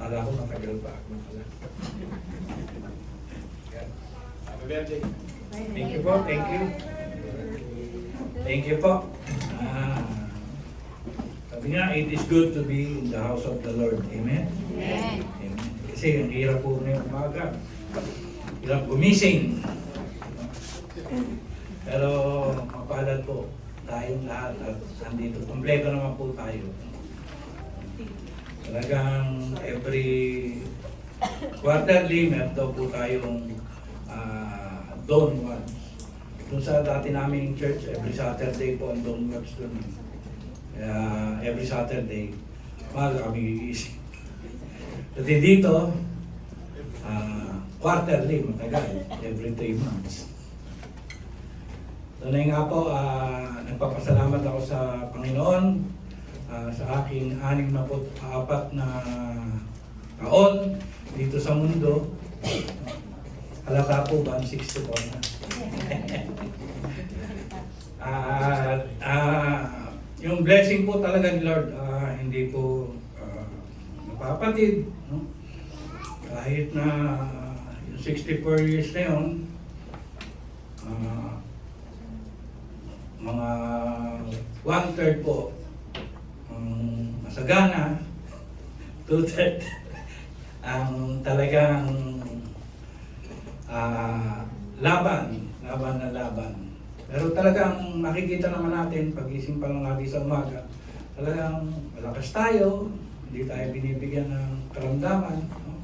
Akala ko matagal pa ako pala. Yan. Happy birthday. Thank you po, thank you. Thank you po. Sabi nga, it is good to be in the house of the Lord. Amen? Amen. Amen. Kasi ang hirap po na yung umaga. Hirap gumising. Pero mapalad po tayong lahat at nandito. Kompleto naman po tayo. Talagang every quarterly, meron daw po tayong dawn ones. Doon sa dati naming church, every Saturday po ang dawn ones doon. Kaya every Saturday, umaga kami gigising. Kasi dito, quarterly, matagal, every 3 months. Tunay nga po, nagpapasalamat ako sa Panginoon sa aking 64 na taon dito sa mundo. Halata po ba ang 64 na? Yung blessing po talaga ni Lord, hindi po napapatid. No? Kahit na yung 64 years na yun, mga 1/3 po masagana, 2/3 ang talagang laban. Pero talagang makikita naman natin, pag-ising pa lang natin sa umaga, talagang malakas tayo, hindi tayo binibigyan ng karamdaman. No?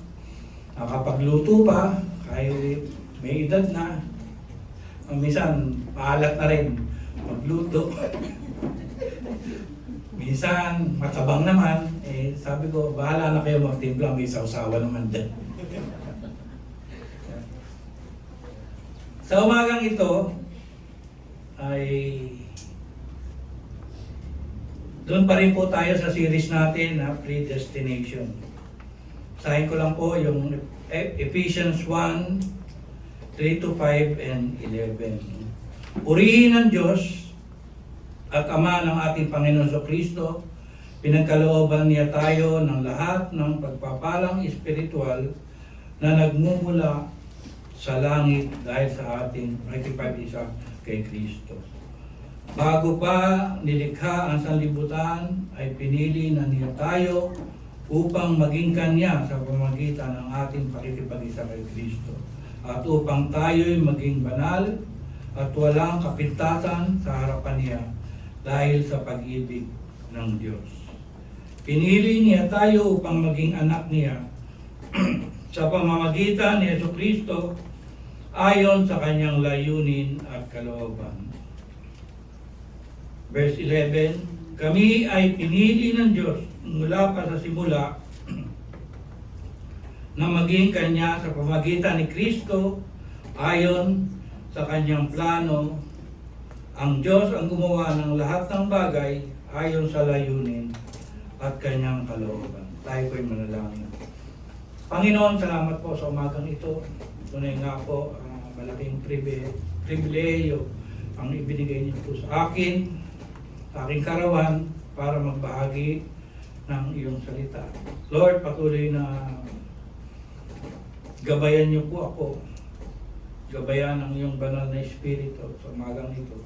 Nakapagluto pa, kahit may edad na, minsan maalat na rin magluto. Minsan matabang naman, sabi ko, bahala na kayo magtimpla, may sausawa naman din. Sa umagang ito, ay doon pa rin po tayo sa series natin na Predestination. Sahin ko lang po yung Ephesians 1:3-5 and 11. Purihin ng Diyos at Ama ng ating Panginoon Kristo, pinagkalooban niya tayo ng lahat ng pagpapalang espiritual na nagmumula sa langit dahil sa ating pakikipag-isa kay Kristo. Bago pa nilikha ang sanlibutan, ay pinili na niya tayo upang maging Kanya sa pamamagitan ng ating pakikipag-isa kay Kristo. At upang tayo'y maging banal at walang kapintasan sa harapan niya dahil sa pag-ibig ng Diyos. Pinili niya tayo upang maging anak niya sa pamamagitan ni Jesucristo ayon sa kanyang layunin at kalooban. Verse 11, kami ay pinili ng Diyos mula pa sa simula na maging Kanya sa pamamagitan ni Kristo ayon sa kanyang plano. Ang Diyos ang gumawa ng lahat ng bagay ayon sa layunin at kanyang kalooban. Tayo po'y manalangin. Panginoon, salamat po sa umagang ito. Tunay nga po, malaking pribileyo ang ibinigay niyo po sa akin, sa aking karawan, para magbahagi ng iyong salita. Lord, patuloy na gabayan niyo po ako. Gabayan ng iyong banal na espiritu sa umagang ito,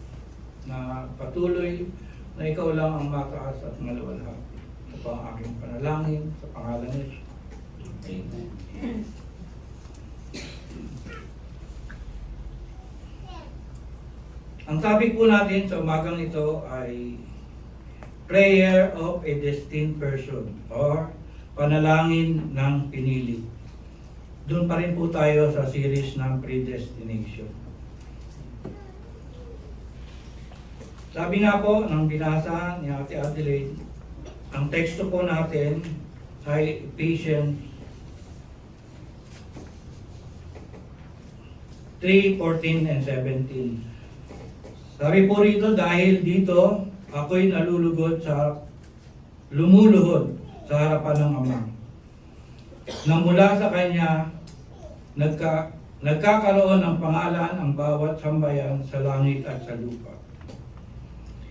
na patuloy na ikaw lang ang mataas at maluwalhati. Ito po ang aking panalangin sa pangalan ni Jesus. Amen. Ang topic po natin sa umagang ito ay Prayer of a Destined Person or Panalangin ng Pinili. Doon pa rin po tayo sa series ng Predestination. Sabi nga po ng binasa ni Ate Adelaide, ang teksto po natin ay Ephesians 3:14 and 17. Sabi po rito, dahil dito ako'y lumuluhod sa harapan ng Ama, na mula sa Kanya nagkakaroon ng pangalan ang bawat sambayan sa langit at sa lupa.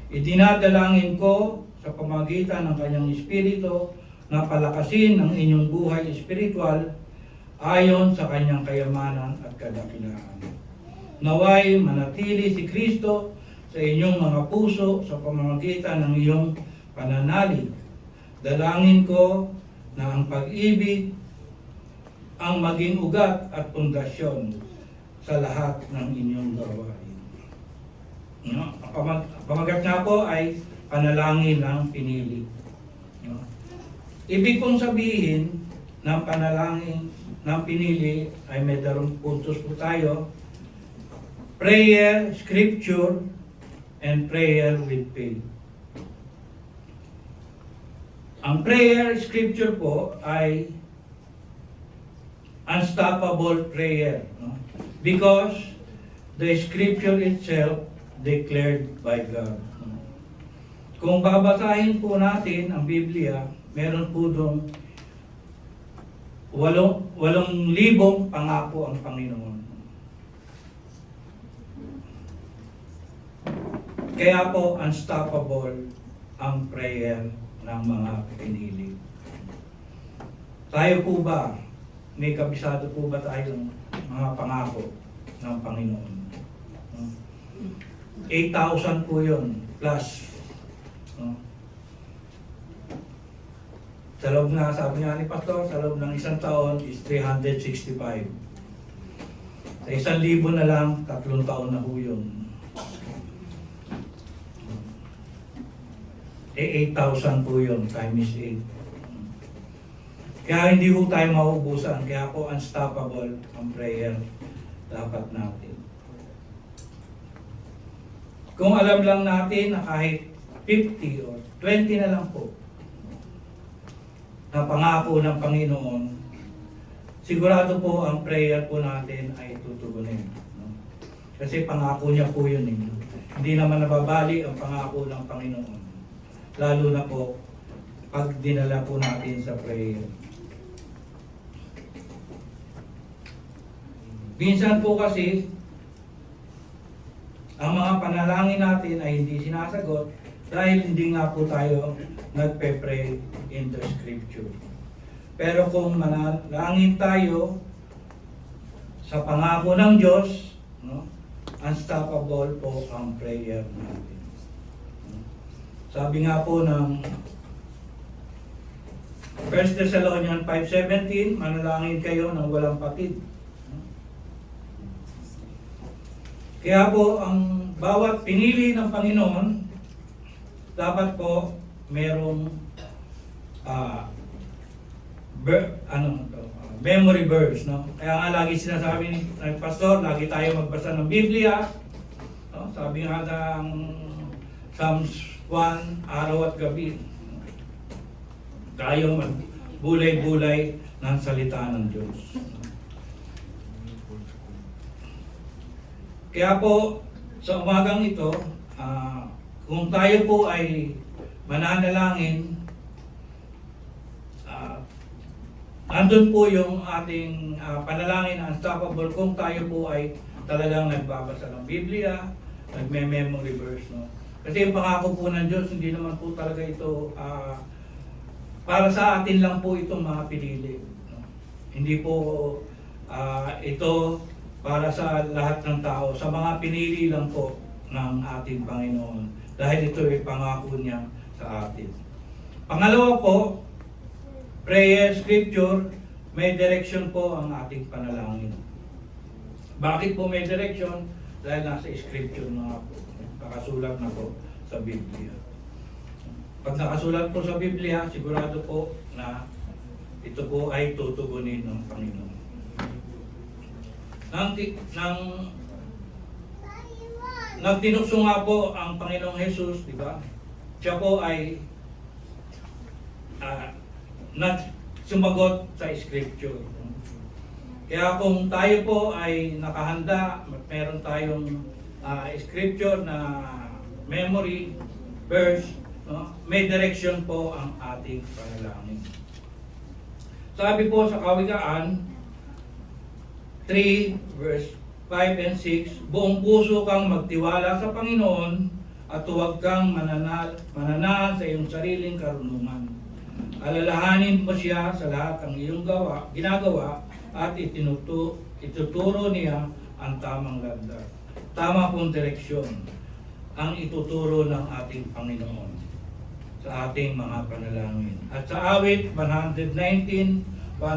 Idinadalangin ko sa pamagitan ng Kanyang Espiritu na palakasin ang inyong buhay espiritual ayon sa kanyang kayamanan at kadakilaan. Naway manatili si Kristo sa inyong mga puso sa pamamagitan ng iyong pananalig. Dalangin ko na ang pag-ibig ang maging ugat at pundasyon sa lahat ng inyong gawain. No? Ang pamagat nga po ay panalangin ng pinili. No? Ibig kong sabihin ng panalangin ng pinili ay may darong puntos po tayo: prayer, scripture, and prayer with faith. Ang prayer scripture po ay unstoppable prayer, no? Because the scripture itself declared by God. No? Kung babasahin po natin ang Biblia, meron po doon 8,000 pangako ang Panginoon. Kaya po unstoppable ang prayer ng mga pinili. Tayo po ba, may kabisado po ba tayong mga pangako ng Panginoon? 8,000 po yun, plus. Sa loob na, sabi nga ni Pastor, sa loob ng isang taon is 365. Sa 1,000 na lang, 3 taon na po yun. 8,000 po yun, times 8. Kaya hindi po tayo mauubusan, kaya po unstoppable ang prayer dapat natin. Kung alam lang natin na kahit 50 or 20 na lang po na pangako ng Panginoon, sigurado po ang prayer po natin ay tutugunin. No? Kasi pangako niya po yun. Hindi naman nababali ang pangako ng Panginoon. Lalo na po pag dinala po natin sa prayer. Minsan po kasi, ang mga panalangin natin ay hindi sinasagot dahil hindi nga po tayo nagpe-pray in the scripture. Pero kung manalangin tayo sa pangako ng Diyos, no, unstoppable po ang prayer natin. Sabi nga po ng 1 Thessalonians 5:17, manalangin kayo ng walang patid. Kaya po ang bawat pinili ng Panginoon, dapat po merong memory verse, no? Kaya nga lagi sinasabi ng pastor, lagi tayo magbasa ng Biblia. No? Sabi nga ng Psalms 1, araw at gabi. Tayo magbulay-bulay ng salita ng Diyos. Kaya po, sa umagang ito, kung tayo po ay mananalangin, andun po yung ating panalangin na unstoppable kung tayo po ay talagang nagbabasa ng Biblia, nagme-memory verse, no? Kasi yung pangako po ng Diyos, hindi naman po talaga ito para sa atin lang po itong mga pinili. No? Hindi po ito para sa lahat ng tao, sa mga pinili lang po ng ating Panginoon. Dahil ito ay pangako niya sa atin. Pangalawa po, prayer, scripture, may direction po ang ating panalangin. Bakit po may direction? Dahil nasa scripture na po. Nakasulat na po sa Biblia. Pag nakasulat po sa Biblia, sigurado po na ito po ay tutugunin ng Panginoon. Nang tinukso nga po ang Panginoong Jesus, di ba? Siya po ay sumagot sa scripture. Kaya kung tayo po ay nakahanda, meron tayong scripture na memory verse, no? May direction po ang ating panalangin. Sabi po sa Kawikaan 3 verse 5 and 6, buong puso kang magtiwala sa Panginoon at huwag kang mananahan sa iyong sariling karunungan. Alalahanin mo siya sa lahat ng iyong ginagawa at ituturo niya ang tamang landas. Tama pong direksyon ang ituturo ng ating Panginoon sa ating mga panalangin. At sa awit 119:105,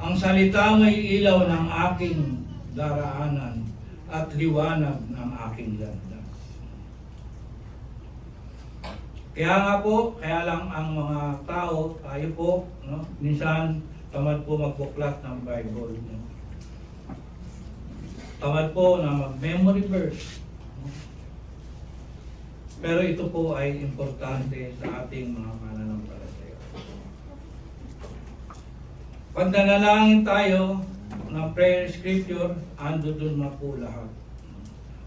ang salita may ilaw ng aking daraanan at liwanag ng aking landas. Kaya nga po, kaya lang ang mga tao, tayo po, no, minsan tamad po magbuklat ng Bible. No? Tamad po na mag-memory verse. No? Pero ito po ay importante sa ating mga mananampalataya. Pag nanalangin tayo ng prayer scripture, ando dun na po lahat.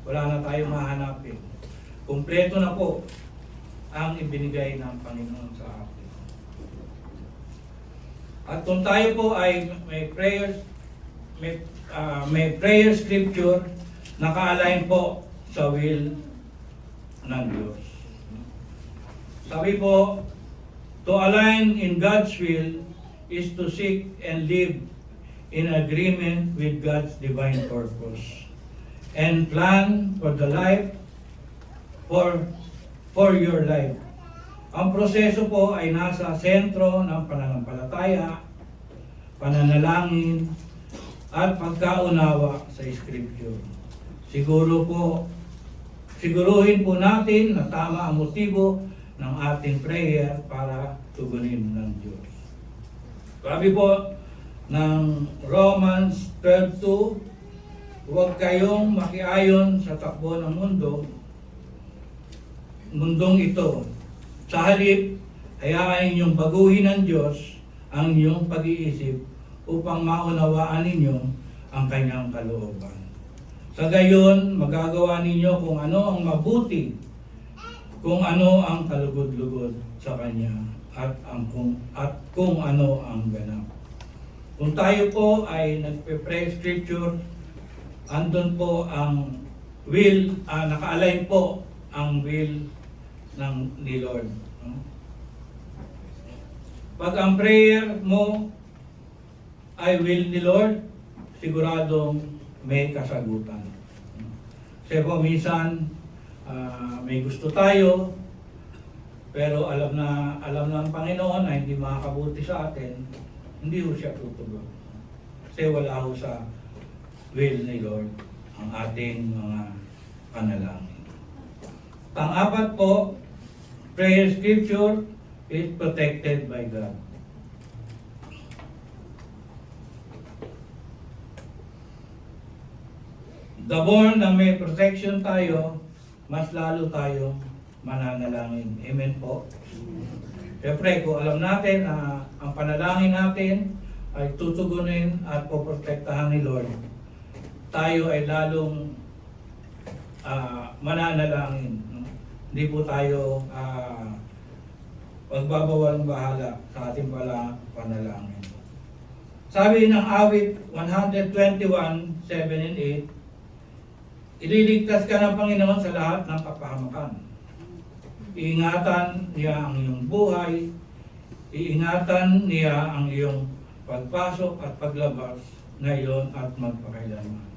Wala na tayo mahanapin. Kumpleto na po ang ibinigay ng Panginoon sa atin. At kung tayo po ay may prayer scripture, naka-align po sa will ng Diyos. Sabi po, to align in God's will is to seek and live in agreement with God's divine purpose and plan for the life for your life. Ang proseso po ay nasa sentro ng pananampalataya, pananalangin, at pagkaunawa sa Scripture. Siguruhin po natin na tama ang motibo ng ating prayer para tugunin ng Diyos. Sabi po ng Romans 12:2, huwag kayong makiayon sa takbo ng mundong ito. Sa halip, hayaan ninyong baguhin ng Diyos ang inyong pag-iisip upang maunawaan ninyo ang kanyang kalooban. Sa gayon, magagawa ninyo kung ano ang mabuti, kung ano ang kalugod-lugod sa kanya, at kung ano ang ganap. Kung tayo po ay nagpe-pray scripture, andun po ang will, naka-align po ang will ni Lord. Pag ang prayer mo ay will ni Lord, siguradong may kasagutan. Kasi po minsan, may gusto tayo, pero alam ng Panginoon na hindi makakabuti sa atin, hindi ho siya tutugon. Kasi wala ho sa will ni Lord ang ating mga panalangin. Pang-apat po, prayer scripture is protected by God. The more na may protection tayo, mas lalo tayo mananalangin. Amen po. Siyempre, kung alam natin na ang panalangin natin ay tutugunin at poprotektahan ni Lord, tayo ay lalong mananalangin. No? Hindi po tayo magbabawalang bahala sa ating panalangin. Sabi ng awit 121:7 and 8, ililigtas ka ng Panginoon sa lahat ng kapahamakan. Iingatan niya ang iyong buhay, iingatan niya ang iyong pagpasok at paglabas ngayon at magpakailanman.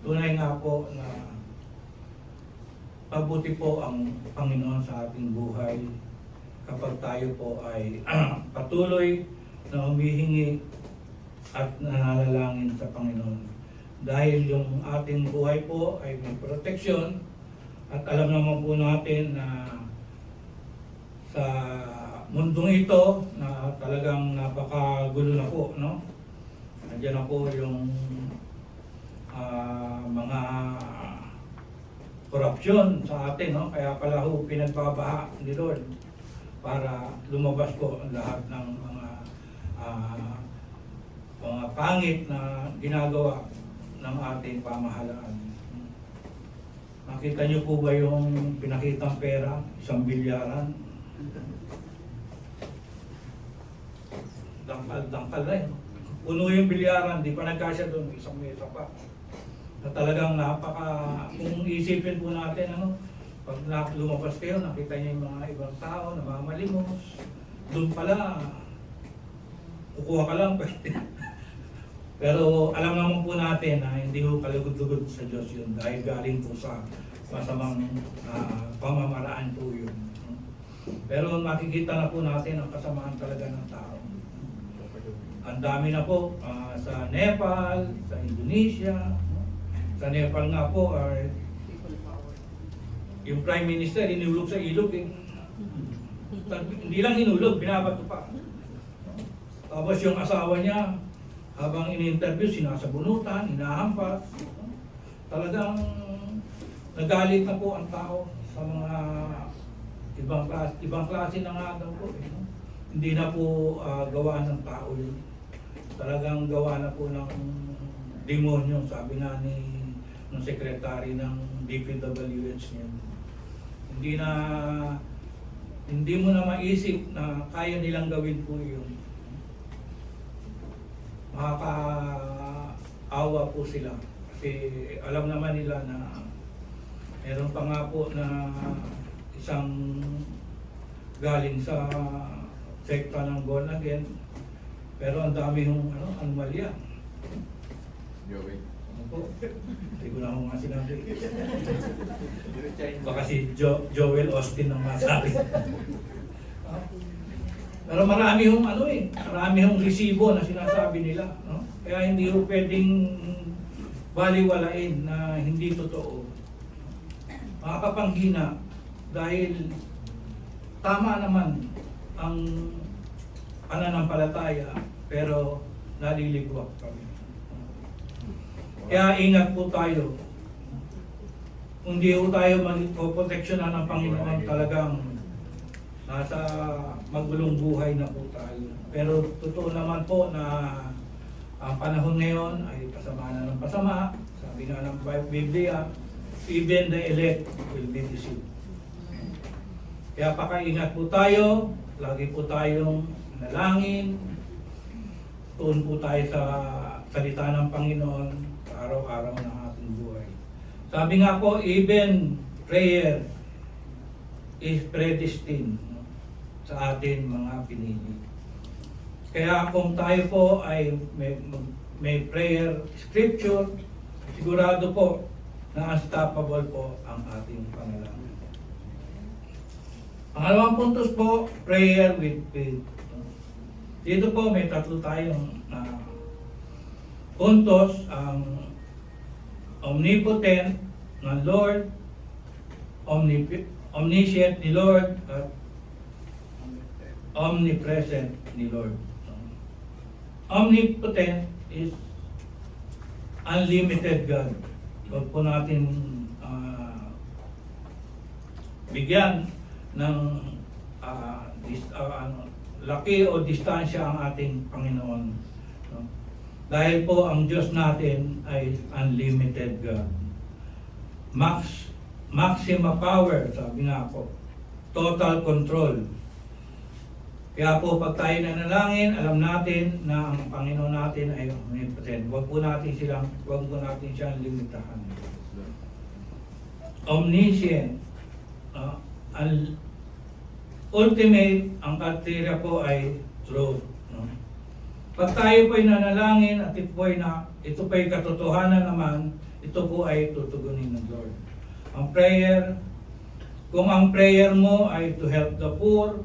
Tunay nga po na mabuti po ang Panginoon sa ating buhay kapag tayo po ay patuloy na humihingi at nananalangin sa Panginoon. Dahil yung ating buhay po ay may proteksyon at alam naman po natin na sa mundong ito na talagang napakagulo na po, no? Nandiyan na po yung mga korupsyon sa atin, no? Kaya pala ho pinagbabaha ni Lord para lumabas po ang lahat ng mga pangit na ginagawa ng ating pamahalaan. Nakita niyo po ba yung pinakitang pera, 1 bilyaran? Dangkal na yun. Puno yung bilyaran, di pa nagkasya doon, isang mesa pa. Na talagang kung isipin po natin, pag lumabas kayo, nakita niyo yung mga ibang tao, namamalimos, doon pala, kukuha ka lang. Pero alam naman po natin na hindi ho kalugod-lugod sa Diyos yun dahil galing po sa masamang pamamaraan po yun. Pero makikita na po natin ang kasamaan talaga ng tao. Ang dami na po sa Nepal, sa Indonesia. Sa Nepal nga po, yung Prime Minister inulog sa ilog eh. Hindi lang inulog, binabato pa. Tapos yung asawa niya, habang in-interview, sinasabunutan, hinahampas. Talagang nagalit na po ang tao sa mga ibang klase na nga daw po. Hindi na po gawa ng tao yun. Talagang gawa na po ng demonyo, sabi nga ng sekretary ng DPWH niya. Hindi mo na maisip na kaya nilang gawin po yun. Makakaawa po sila kasi alam naman nila na meron pa nga po na isang galing sa sekta ng born again pero ang dami yung anomalya. Joey. Ano po? Hindi ko na ako nga sinabi. Baka si Joel Austin ang masabi. Pero marami hong resibo na sinasabi nila, no? Kaya hindi ho pwedeng baliwalain na hindi totoo. Makakapanghina dahil tama naman ang pananampalataya pero naliligwak kami. Kaya ingat po tayo. Kung di ho tayo magpoproteksyonan ng Panginoon, talagang nasa magulong buhay na po tayo. Pero totoo naman po na ang panahon ngayon ay pasama na ng pasama. Sabi nga ng Biblia, even the elect will be deceived. Kaya pakaingat po tayo, lagi po tayong nalangin, tuon po tayo sa salita ng Panginoon sa araw-araw ng ating buhay. Sabi nga po, even prayer is predestined sa atin mga pinili. Kaya kung tayo po ay may prayer scripture, sigurado po na unstoppable po ang ating panalangin. Pangalawang puntos po, prayer with faith. Dito po may tatlo tayong puntos, ang omnipotent na Lord, omniscient ni Lord, at omnipresent ni Lord. Omnipotent is unlimited God. Huwag po natin bigyan ng laki o distansya ang ating Panginoon. No? Dahil po ang Diyos natin ay unlimited God. Maxima power, sabi nga po. Total control. Kaya po pag tayo nanalangin, alam natin na ang Panginoon natin ay omnipotent. Huwag po natin siyang limitahan. Omniscient. Ultimate, ang criteria po ay truth. No? Pag tayo po ay nanalangin at ito po ay katotohanan naman, ito po ay tutugunin ng Lord. Ang prayer, kung ang prayer mo ay to help the poor,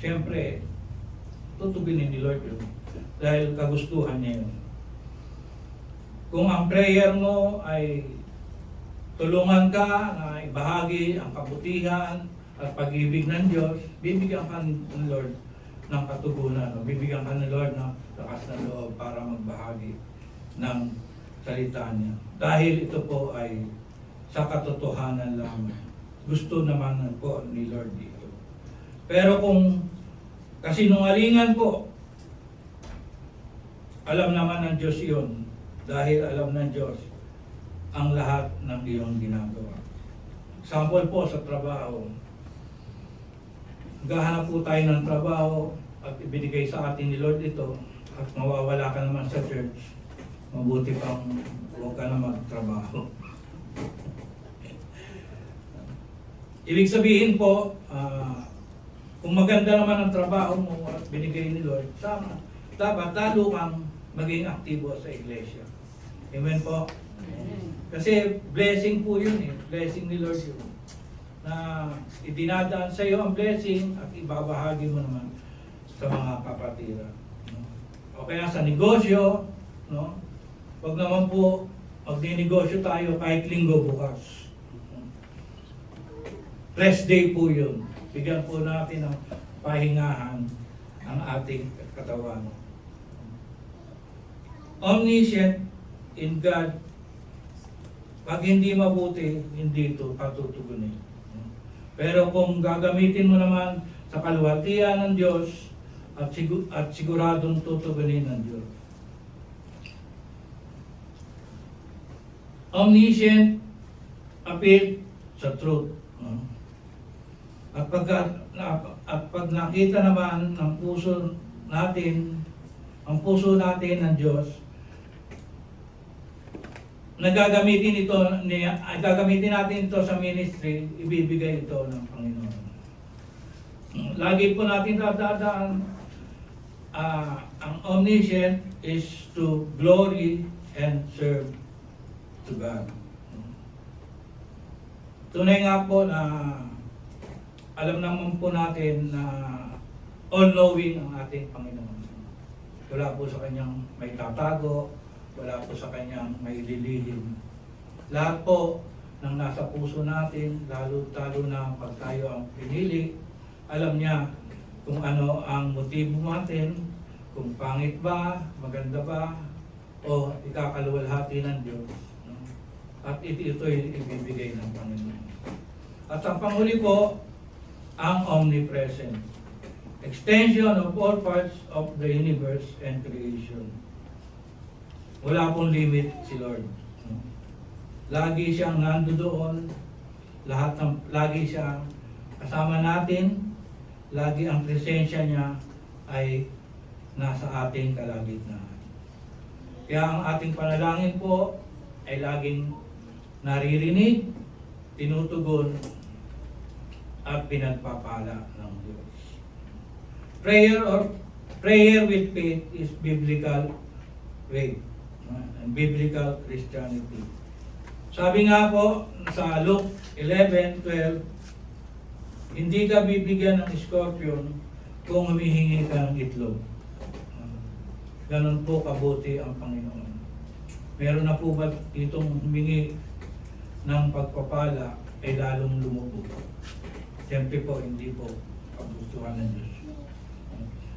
siyempre, tutugunin ni Lord yun. Dahil kagustuhan niya yun. Kung ang prayer mo ay tulungan ka na ibahagi ang kabutihan at pag-ibig ng Diyos, bibigyan ka ng Lord ng katugunan. Bibigyan ka ng Lord ng lakas ng loob para magbahagi ng salita niya. Dahil ito po ay sa katotohanan lamang. Gusto naman po ni Lord dito. Pero kung kasinungalingan po, alam naman ng Diyos yun. Dahil alam ng Diyos ang lahat ng iyong ginagawa. Example po sa trabaho. Gahanap po tayo ng trabaho at ibinigay sa atin ni Lord ito at mawawala ka naman sa church. Mabuti pang huwag ka na magtrabaho. Ibig sabihin po, Kung maganda naman ang trabaho mo at binigay ni Lord, sama, dapat lalo kang maging aktibo sa iglesia. Amen po? Kasi blessing po yun eh. Blessing ni Lord yun. Na idinadaan sa iyo ang blessing at ibabahagi mo naman sa mga kapatira. No? O kaya sa negosyo, no? Wag naman po magninegosyo tayo kahit linggo bukas. Rest day po yun. Bigyan po natin ng pahingahan ang ating katawan. Omniscient in God, pag hindi mabuti, hindi ito patutugunin. Pero kung gagamitin mo naman sa kaluwalhatian ng Diyos at siguradong tutugunin ng Diyos. Omniscient appeal sa truth. At pag nakita naman ng puso natin, ang puso natin ng Diyos, gagamitin natin ito sa ministry, ibibigay ito ng Panginoon. Lagi po natin dadaan, ang omniscient is to glory and serve to God. Tunay nga po na alam naman po natin na all-knowing ang ating Panginoon. Wala po sa kanyang may tatago, wala po sa kanyang may lilihim. Lahat po ng nasa puso natin, lalo na pag tayo ang pinili, alam niya kung ano ang motibo natin, kung pangit ba, maganda ba, o ikakaluwalhati ng Diyos. No? At ito'y ibibigay ng Panginoon. At ang panghuli po, ang omnipresent. Extension of all parts of the universe and creation. Wala pong limit si Lord. Lagi siyang nandoon, lagi siyang kasama natin, lagi ang presensya niya ay nasa ating kalagitnaan. Kaya ang ating panalangin po ay laging naririnig, tinutugon, at pinagpapala ng Diyos. Prayer with faith is biblical faith. And biblical Christianity. Sabi nga po sa Luke 11:12, hindi ka bibigyan ng scorpion kung humihingi ka ng itlog. Ganon po kabuti ang Panginoon. Meron na po ba itong humingi ng pagpapala ay lalong lumubog? Siyempre po, hindi po kagustuhan ng Diyos.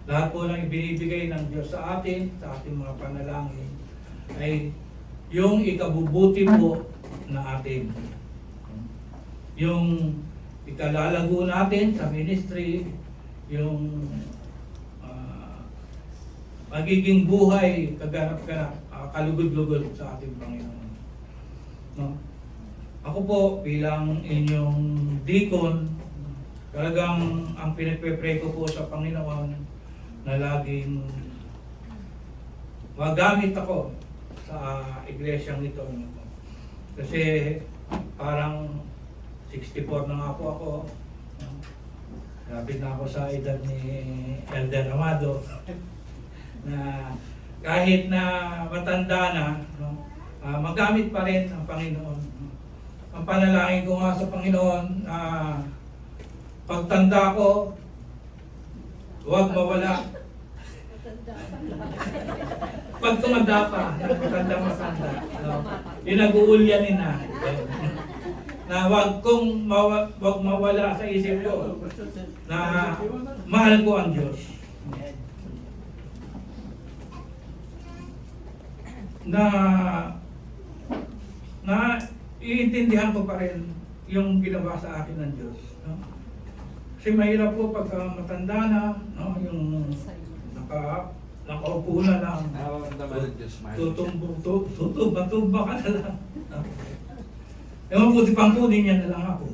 Lahat po ng ibinibigay ng Diyos sa atin, sa ating mga panalangin, ay yung ikabubuti po na atin. Yung ikalalago natin sa ministry, yung magiging buhay kaganap-ganap, kalugod-lugod sa ating Panginoon. No? Ako po bilang inyong deacon, talagang ang pinagpe-pray ko po sa Panginoon na laging magamit ako sa iglesyang ito. Kasi parang 64 na nga po ako. Lapit na ako sa edad ni Elder Amado. Na kahit na matanda na, no, magamit pa rin ang Panginoon. Ang panalangin ko nga sa Panginoon, pagtanda ko, huwag mawala. Pag tumanda pa, matanda. No? Yung nag-uulyanin na. Na huwag mawala sa isip ko na mahal ko ang Diyos. Na iintindihan ko pa rin yung ginawa sa akin ng Diyos. No? Kasi mahirap po pagka matanda na, no? Yung nakaupo na lang. Tutumba ka na lang. Ewan ko, pangkunin niya na lang ako.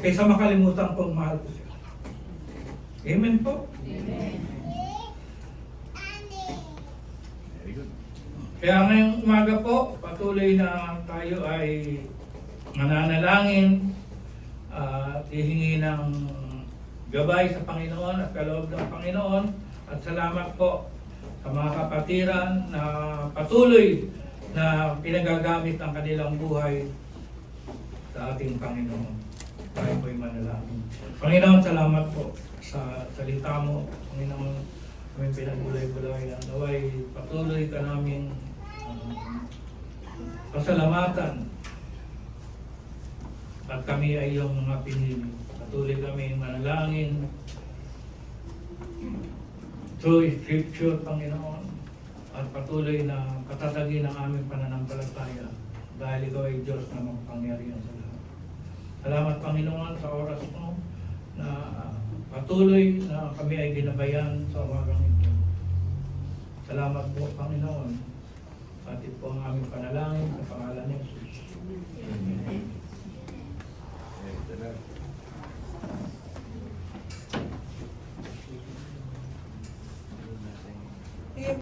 Kaysa makalimutan ko, mahal ko siya. Amen po? Amen. Very good. Kaya ngayong umaga po, patuloy na tayo ay mananalangin at hihingi ng gabay sa Panginoon at kaloob ng Panginoon. At salamat po sa mga kapatiran na patuloy na pinagagamit ang kanilang buhay sa ating Panginoon. Tayo po'y manalangin. Panginoon, salamat po sa salita mo. Panginoon, kami pinagbulay-bulay. Naway patuloy ka namin pasalamatan at kami ay iyong mga pinili. Patuloy kami manalangin through Scripture, Panginoon, at patuloy na patatagin ang aming pananampalataya dahil ikaw ay Diyos na magpangyarihan sa lahat. Salamat, Panginoon, sa oras mo na patuloy na kami ay ginabayan sa umagang ito. Salamat po, Panginoon. Pati po ang aming panalangin sa pangalan ni Jesus. Amen. Ito na.